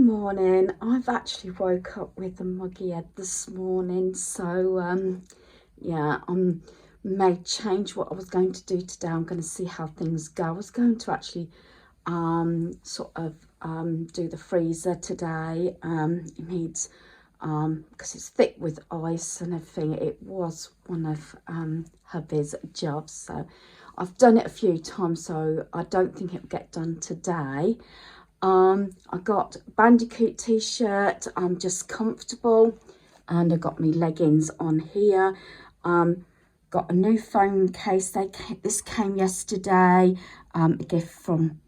Morning. I've actually woke up with a muggy head this morning, so yeah, may change what I was going to do today. I'm going to see how things go. I was going to actually do the freezer today. It needs because it's thick with ice and everything. It was one of hubby's jobs, so I've done it a few times, so I don't think it'll get done today. I got Bandicoot t-shirt. I'm just comfortable, and I got my leggings on here. Got a new phone case. This came yesterday, a gift from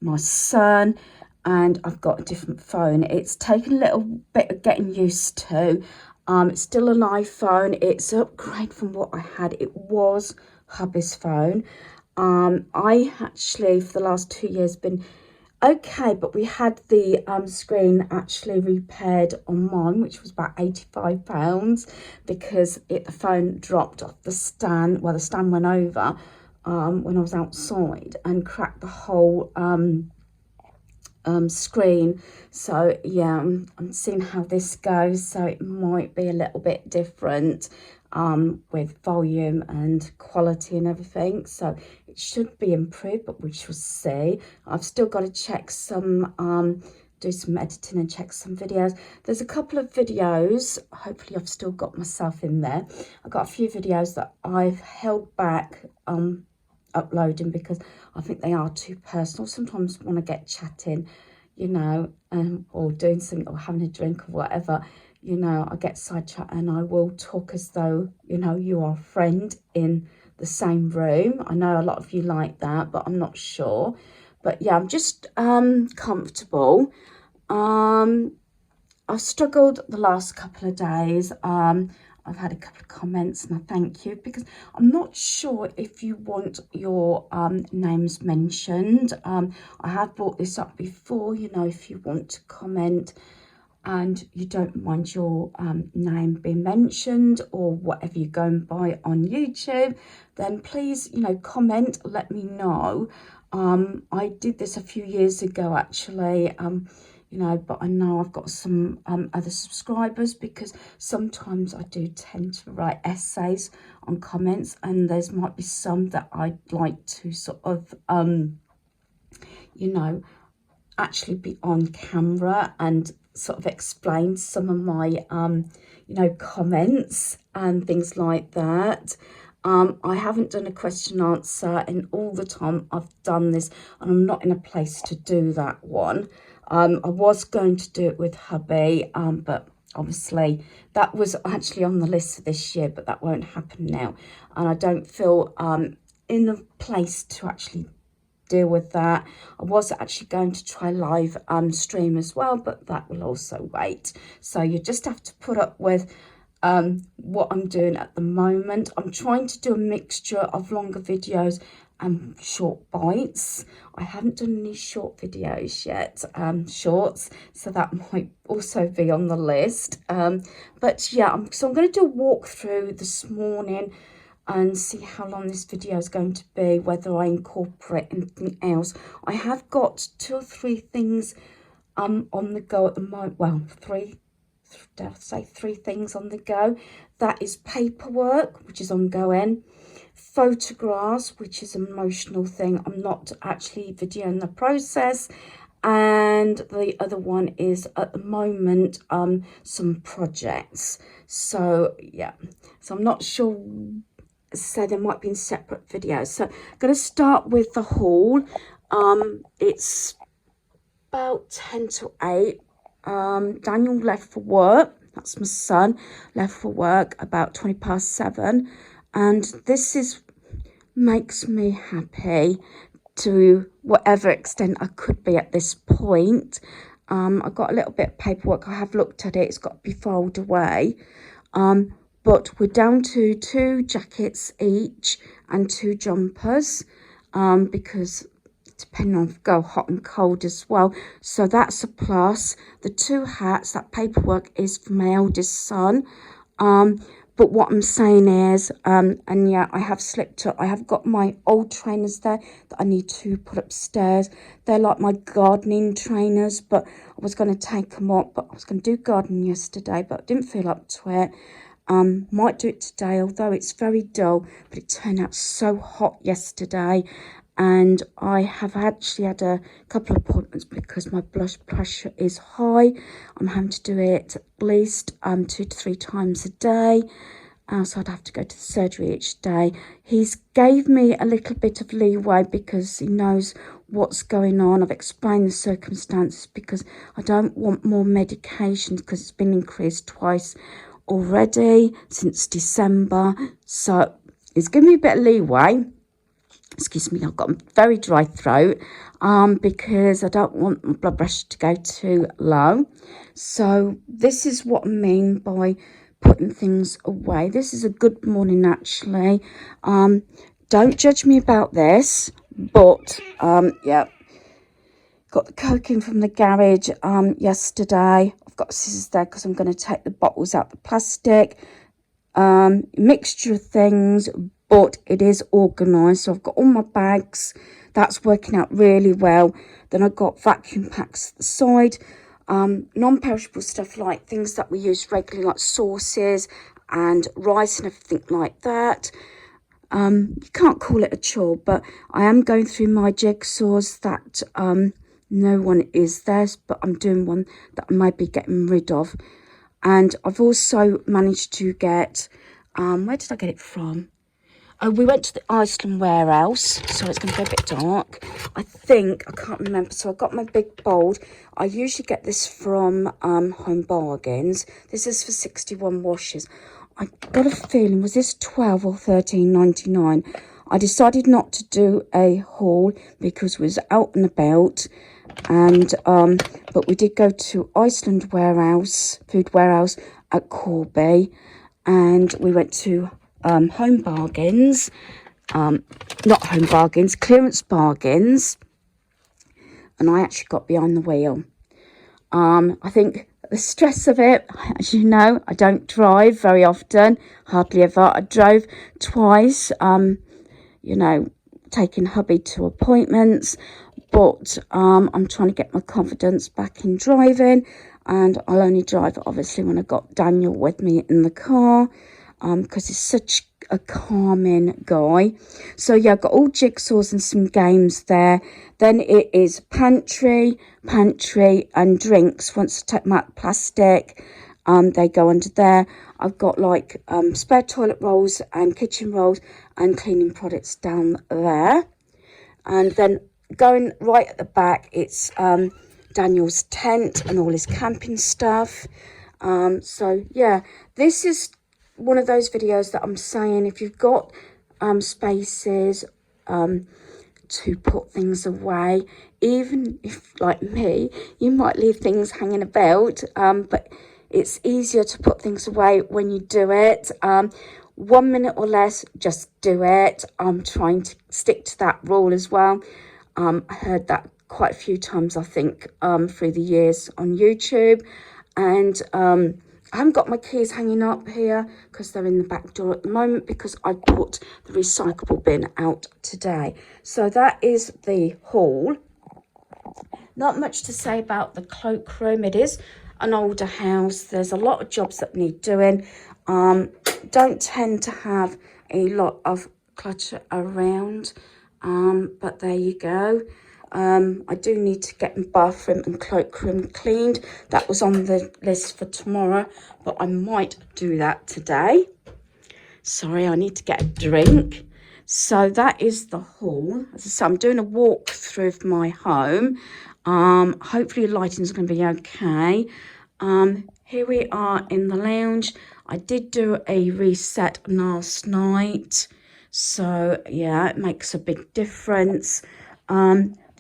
my son, and I've got a different phone. It's taken a little bit of getting used to. It's still an iPhone. It's an upgrade from what I had. It was hubby's phone. I actually, for the last 2 years, been okay, but we had the screen actually repaired on mine, which was about £85 because the phone dropped off the stand. Well, the stand went over when I was outside and cracked the whole screen. So yeah, I'm seeing how this goes. So it might be a little bit different with volume and quality and everything, so it should be improved, but we shall see. I've still got to check some do some editing and check some videos. There's a couple of videos, hopefully I've still got myself in there. I've got a few videos that I've held back uploading because I think they are too personal. Sometimes when I get chatting, you know, or doing something or having a drink or whatever, you know, I get sidetracked and I will talk as though, you know, you are a friend in the same room. I know a lot of you like that, but I'm not sure. But yeah, I'm just comfortable. I've struggled the last couple of days. I've had a couple of comments and I thank you, because I'm not sure if you want your names mentioned. I have brought this up before, you know, if you want to comment and you don't mind your name being mentioned or whatever you're going by on YouTube, then please, you know, comment, let me know. I did this a few years ago actually, you know, but I know I've got some other subscribers, because sometimes I do tend to write essays on comments, and there's might be some that I'd like to sort of, you know, actually be on camera and sort of explain some of my, you know, comments and things like that. I haven't done a question answer in all the time I've done this, and I'm not in a place to do that one. I was going to do it with hubby, but obviously that was actually on the list for this year, but that won't happen now. And I don't feel in a place to actually deal with that. I was actually going to try live stream as well, but that will also wait. So you just have to put up with what I'm doing at the moment. I'm trying to do a mixture of longer videos and short bites. I haven't done any short videos yet, shorts, so that might also be on the list. But yeah, so I'm going to do a walkthrough this morning and see how long this video is going to be, whether I incorporate anything else. I have got 2 or 3 things on the go at the moment. Well, 3 things on the go. That is paperwork, which is ongoing, photographs, which is an emotional thing. I'm not actually videoing the process, and the other one is at the moment some projects. So yeah, so I'm not sure, so there might be in separate videos. So I'm going to start with the haul. It's about 10 to 8. Daniel left for work. That's my son. Left for work about 7:20, and this makes me happy to whatever extent I could be at this point. I got a little bit of paperwork. I have looked at it. It's got to be filed away. But we're down to 2 jackets each and 2 jumpers, because depending on go hot and cold as well. So that's a plus. The 2 hats, that paperwork is for my eldest son. But what I'm saying is, and yeah, I have slipped up. I have got my old trainers there that I need to put upstairs. They're like my gardening trainers, but I was going to take them up. But I was going to do gardening yesterday, but I didn't feel up to it. Might do it today, although it's very dull, but it turned out so hot yesterday. And I have actually had a couple of appointments because my blood pressure is high. I'm having to do it at least 2 to 3 times a day. So I'd have to go to the surgery each day. He's gave me a little bit of leeway because he knows what's going on. I've explained the circumstances because I don't want more medication because it's been increased twice already since December. So he's given me a bit of leeway. Excuse me, I've got a very dry throat because I don't want my blood pressure to go too low. So this is what I mean by putting things away. This is a good morning, actually. Don't judge me about this, but yeah, got the Coke in from the garage yesterday. I've got scissors there because I'm going to take the bottles out the plastic. Mixture of things, but it is organised. So I've got all my bags. That's working out really well. Then I've got vacuum packs at the side. Non-perishable stuff like things that we use regularly, like sauces and rice and everything like that. You can't call it a chore, but I am going through my jigsaws that no one is there, but I'm doing one that I might be getting rid of. And I've also managed to get, where did I get it from? Oh, we went to the Iceland warehouse, so it's going to go a bit dark. I can't remember. So I got my big bowl. I usually get this from Home Bargains. This is for 61 washes. I got a feeling, was this 12 or 13.99? I decided not to do a haul because we was out and about. And but we did go to Iceland warehouse, food warehouse at Corby, and we went to Home Bargains, not Home Bargains, Clearance Bargains, and I actually got behind the wheel. I think the stress of it, as you know, I don't drive very often, hardly ever. I drove twice, you know, taking hubby to appointments, but I'm trying to get my confidence back in driving, and I'll only drive obviously when I got Daniel with me in the car, because he's such a calming guy. So yeah, I've got all jigsaws and some games there. Then it is pantry and drinks. Once I take them out of plastic, they go under there. I've got like spare toilet rolls and kitchen rolls and cleaning products down there. And then going right at the back, it's Daniel's tent and all his camping stuff. So yeah, this is one of those videos that I'm saying, if you've got spaces to put things away, even if, like me, you might leave things hanging about, but it's easier to put things away when you do it. 1 minute or less, just do it. I'm trying to stick to that rule as well. I heard that quite a few times, I think, through the years on YouTube. And I haven't got my keys hanging up here because they're in the back door at the moment because I put the recyclable bin out today. So that is the haul. Not much to say about the cloakroom. It is an older house. There's a lot of jobs that need doing. Don't tend to have a lot of clutter around, but there you go. I do need to get my bathroom and cloakroom cleaned. That was on the list for tomorrow, but I might do that today. Sorry, I need to get a drink. So that is the haul. As I say, I'm doing a walk through of my home. Hopefully the lighting's going to be okay. Here we are in the lounge. I did do a reset last night, so yeah, it makes a big difference.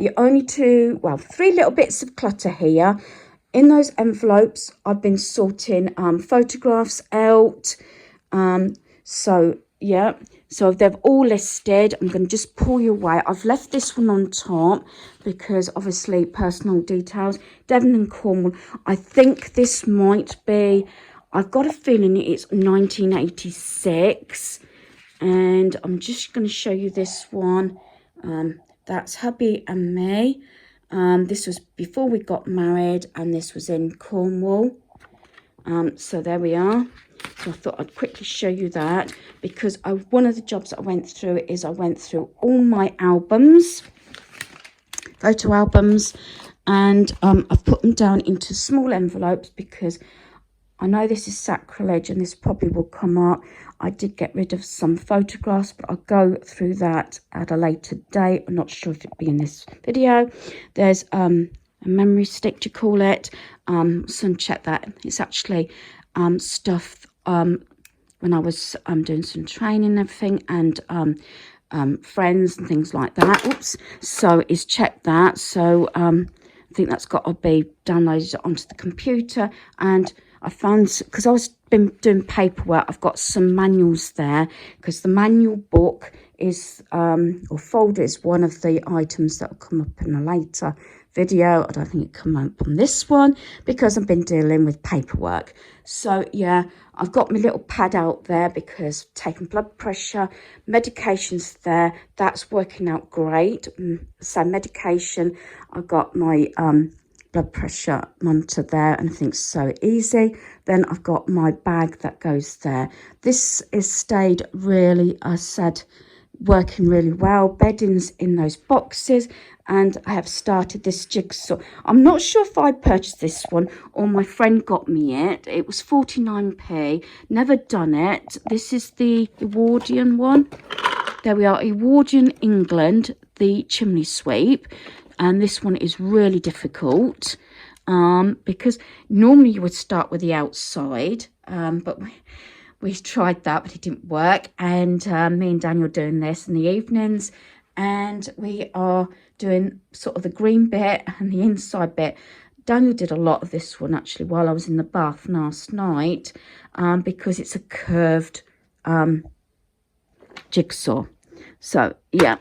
The only three little bits of clutter here. In those envelopes, I've been sorting photographs out. So yeah, so they've all listed. I'm going to just pull you away. I've left this one on top because obviously personal details. Devon and Cornwall. I think this might be I've got a feeling it's 1986. And I'm just going to show you this one. That's hubby and me. This was before we got married, and this was in Cornwall. So there we are. So I thought I'd quickly show you that, because one of the jobs that I went through is I went through all my albums, photo albums, and I've put them down into small envelopes, because I know this is sacrilege and this probably will come up. I did get rid of some photographs, but I'll go through that at a later date. I'm not sure if it'll be in this video. There's a memory stick, do you call it? So check that. It's actually stuff when I was doing some training and everything, and friends and things like that. Oops. So is check that. So I think that's got to be downloaded onto the computer. And I found, because I was been doing paperwork, I've got some manuals there, because the manual book is or folder is one of the items that will come up in a later video. I don't think it come up on this one because I've been dealing with paperwork. So yeah, I've got my little pad out there because taking blood pressure, medications there, that's working out great. So medication, I've got my blood pressure monitor there, and I think so easy. Then I've got my bag that goes there. This is stayed really, I said, working really well. Beddings in those boxes, and I have started this jigsaw. I'm not sure if I purchased this one or my friend got me it. It was 49p. Never done it. This is the Edwardian one. There we are, Edwardian England, the chimney sweep. And this one is really difficult because normally you would start with the outside, but we tried that, but it didn't work. And me and Daniel are doing this in the evenings, and we are doing sort of the green bit and the inside bit. Daniel did a lot of this one actually while I was in the bath last night, because it's a curved jigsaw. So yeah.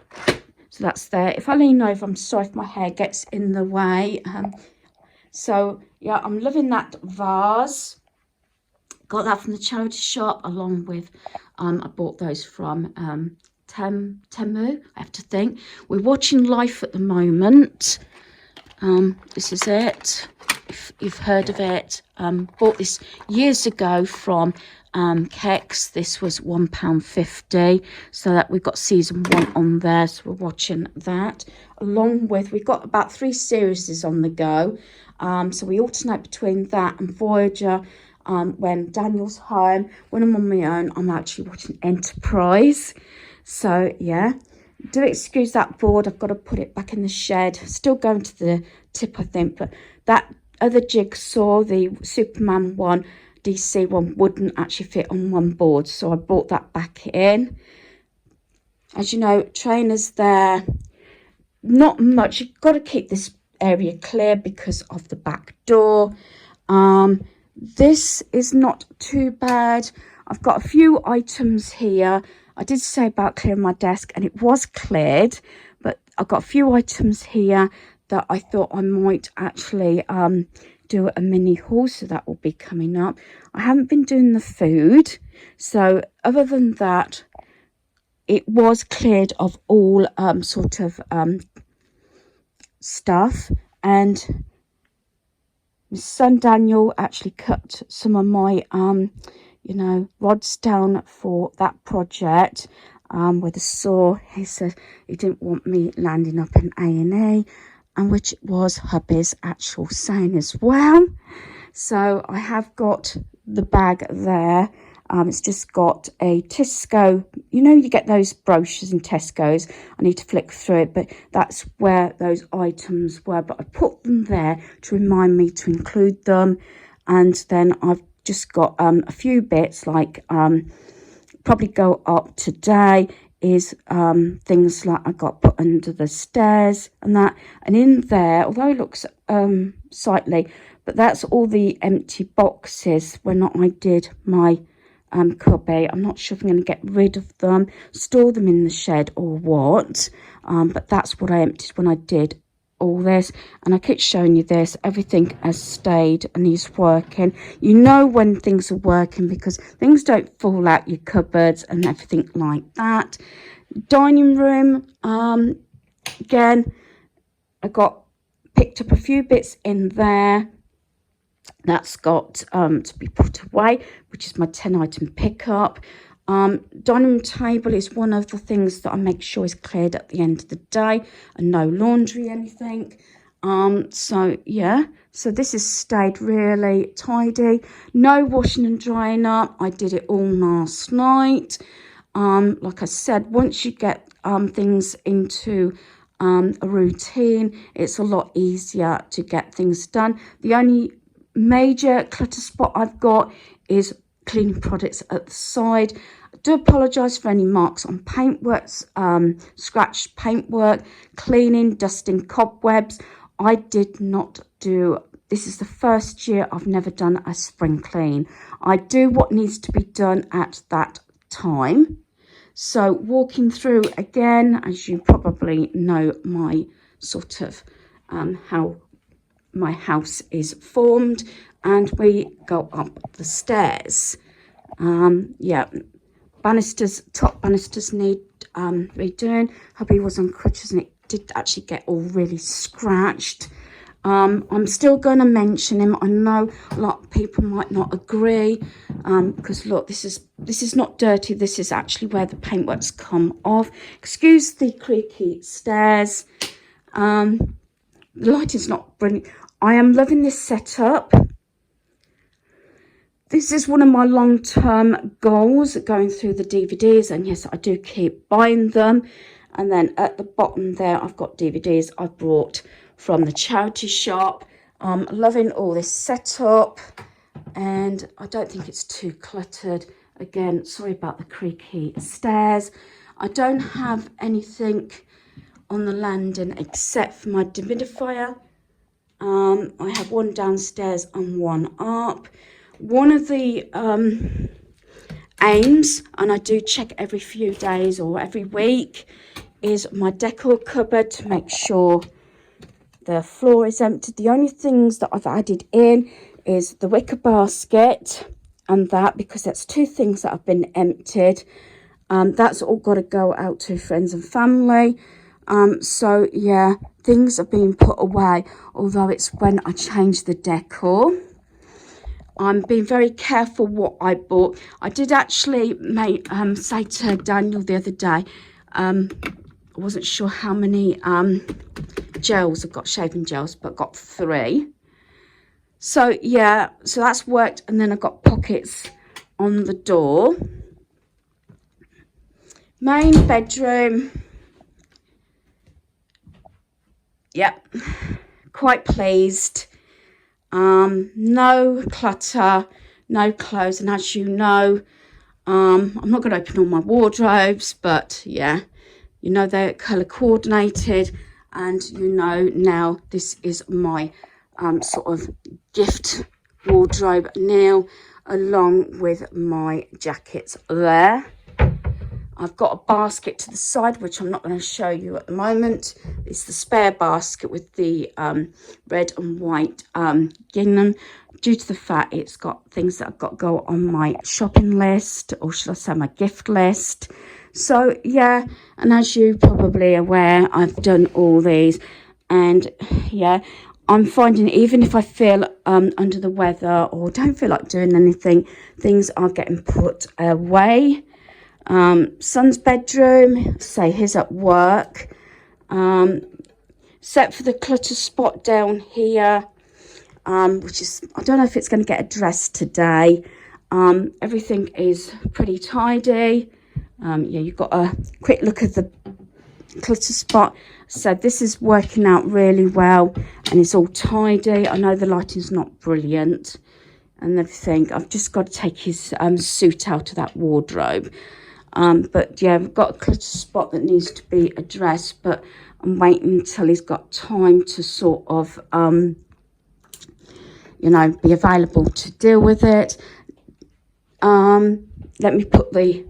So that's there. If I lean over, I'm sorry if my hair gets in the way. So yeah, I'm loving that vase. Got that from the charity shop, along with I bought those from Temu, I have to think. We're watching Life at the moment. This is it, if you've heard of it. Bought this years ago from Kex. This was £1.50, so that we've got season 1 on there, so we're watching that. Along with, we've got about 3 series on the go, so we alternate between that and Voyager. When Daniel's home, when I'm on my own, I'm actually watching Enterprise. So yeah, do excuse that board, I've got to put it back in the shed. Still going to the tip, I think, but that other jigsaw, the Superman one, DC one, wouldn't actually fit on one board, so I brought that back in. As you know, trainers there, not much. You've got to keep this area clear because of the back door. This is not too bad. I've got a few items here. I did say about clearing my desk, and it was cleared, but I've got a few items here that I thought I might actually do a mini haul, so that will be coming up. I haven't been doing the food, so other than that, it was cleared of all sort of stuff. And my son Daniel actually cut some of my you know, rods down for that project with a saw. He said he didn't want me landing up in A&E, and which was hubby's actual saying as well. So I have got the bag there. It's just got a Tesco, you know, you get those brochures in Tesco's. I need to flick through it, but that's where those items were. But I put them there to remind me to include them. And then I've just got a few bits, like probably go up today is things like I got put under the stairs and that. And in there, although it looks sightly, but that's all the empty boxes when I did my cubby. I'm not sure if I'm going to get rid of them, store them in the shed or what, but that's what I emptied when I did all this, and I keep showing you this. Everything has stayed and is working. You know when things are working because things don't fall out your cupboards and everything like that. Dining room, again, I picked up a few bits in there that's got to be put away, which is my 10-item pickup. Dining room table is one of the things that I make sure is cleared at the end of the day, and no laundry, anything. So yeah, so this has stayed really tidy. No washing and drying up. I did it all last night. Like I said, once you get things into a routine, it's a lot easier to get things done. The only major clutter spot I've got is cleaning products at the side. I do apologise for any marks on paintworks, scratched paintwork, cleaning, dusting cobwebs. I did not do, this is the first year I've never done a spring clean. I do what needs to be done at that time. So walking through again, as you probably know, my sort of how my house is formed, and we go up the stairs. Yeah, banisters, top banisters need redoing. Hubby was on crutches and it did actually get all really scratched. I'm still going to mention him. I know a lot of people might not agree, because look, this is not dirty. This is actually where the paintwork's come off. Excuse the creaky stairs. The lighting's not brilliant. I am loving this setup. This is one of my long-term goals, going through the DVDs, and yes, I do keep buying them. And then at the bottom there, I've got DVDs I brought from the charity shop. Loving all this setup, and I don't think it's too cluttered. Again, sorry about the creaky stairs. I don't have anything on the landing except for my dehumidifier. I have one downstairs and one up. One of the aims, and I do check every few days or every week, is my decor cupboard to make sure the floor is empty. The only things that I've added in is the wicker basket and that, because that's two things that have been emptied. That's all got to go out to friends and family. So yeah, things are being put away, although it's when I change the decor. I'm being very careful what I bought. I did actually say to Daniel the other day, I wasn't sure how many gels I've got, shaving gels, but got 3. So yeah, so that's worked. And then I've got pockets on the door. Main bedroom. Yep, quite pleased. No clutter, no clothes, and as you know, I'm not going to open all my wardrobes, but yeah, you know, they're colour coordinated, and you know now this is my sort of gift wardrobe now, along with my jackets there. I've got a basket to the side, which I'm not going to show you at the moment. It's the spare basket with the red and white gingham, due to the fact it's got things that I've got to go on my shopping list, or should I say my gift list. So yeah, and as you're probably aware, I've done all these, and yeah, I'm finding even if I feel under the weather or don't feel like doing anything, things are getting put away. Son's bedroom, say he's at work, except for the clutter spot down here, which is, I don't know if it's going to get addressed today. Everything is pretty tidy. Yeah, you've got a quick look at the clutter spot. So this is working out really well, and it's all tidy. I know the lighting's not brilliant and everything. I've just got to take his suit out of that wardrobe. But yeah, we've got a clutter spot that needs to be addressed, but I'm waiting until he's got time to sort of, you know, be available to deal with it. Let me put the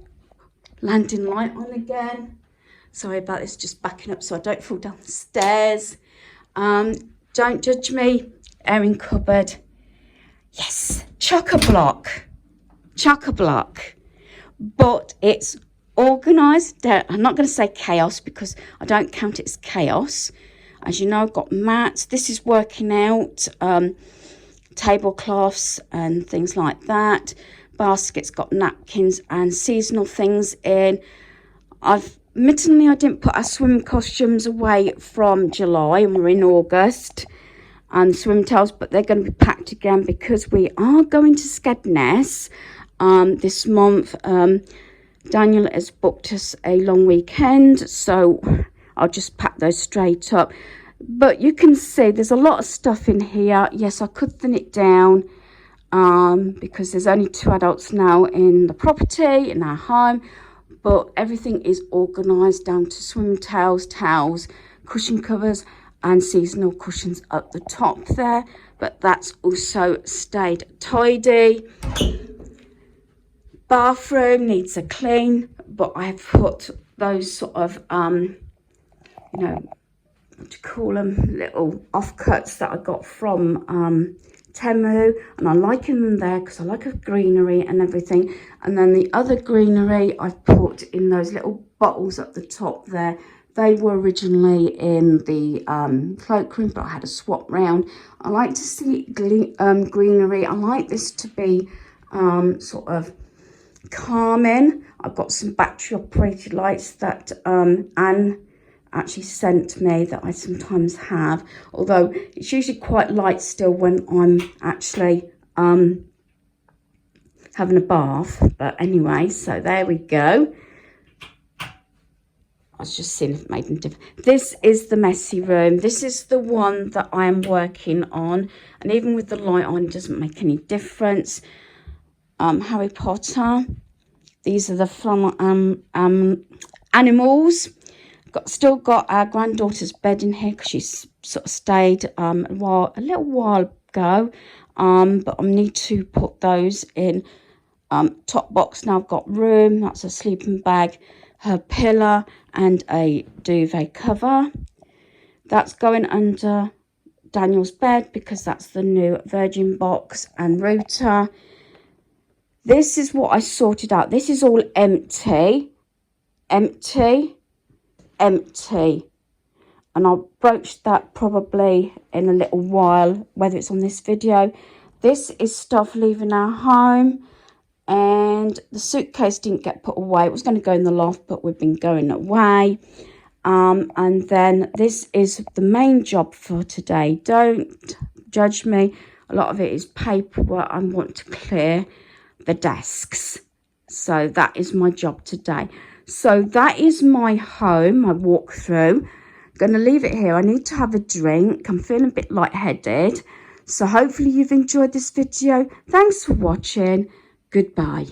landing light on again. Sorry about this, just backing up so I don't fall down the stairs. Don't judge me. Airing cupboard. Yes, chock-a-block. Chock-a-block. But it's organised. I'm not going to say chaos because I don't count it as chaos. As you know, I've got mats. This is working out. Tablecloths and things like that. Baskets got napkins and seasonal things in. Admittedly, I didn't put our swim costumes away from July and we're in August. And swim towels, but they're going to be packed again because we are going to Skegness this month. Daniel has booked us a long weekend, so I'll just pack those straight up. But you can see there's a lot of stuff in here. Yes, I could thin it down because there's only 2 adults now in the property, in our home. But everything is organised down to swim towels, cushion covers and seasonal cushions at the top there. But that's also stayed tidy. Bathroom needs a clean, but I've put those sort of, you know, what do you call them, little offcuts that I got from Temu, and I'm liking them there because I like a greenery and everything. And then the other greenery I've put in those little bottles at the top there. They were originally in the cloakroom, but I had a swap round. I like to see greenery. I like this to be sort of calming. I've got some battery operated lights that Anne actually sent me that I sometimes have, although it's usually quite light still when I'm actually having a bath. But anyway, so there we go. I was just seeing if it made any difference. This is the messy room. This is the one that I am working on, and even with the light on, it doesn't make any difference. Harry Potter. These are the fun animals. Still got our granddaughter's bed in here because she's sort of stayed a little while ago. But I need to put those in top box. Now I've got room. That's a sleeping bag, her pillow and a duvet cover. That's going under Daniel's bed because that's the new Virgin box and router. This is what I sorted out. This is all empty, empty, empty. And I'll broach that probably in a little while, whether it's on this video. This is stuff leaving our home. And the suitcase didn't get put away. It was going to go in the loft, but we've been going away. And then this is the main job for today. Don't judge me. A lot of it is paperwork. I want to clear the desks. So that is my job today. So that is my home, my walkthrough. Going to leave it here. I need to have a drink. I'm feeling a bit lightheaded. So hopefully you've enjoyed this video. Thanks for watching. Goodbye.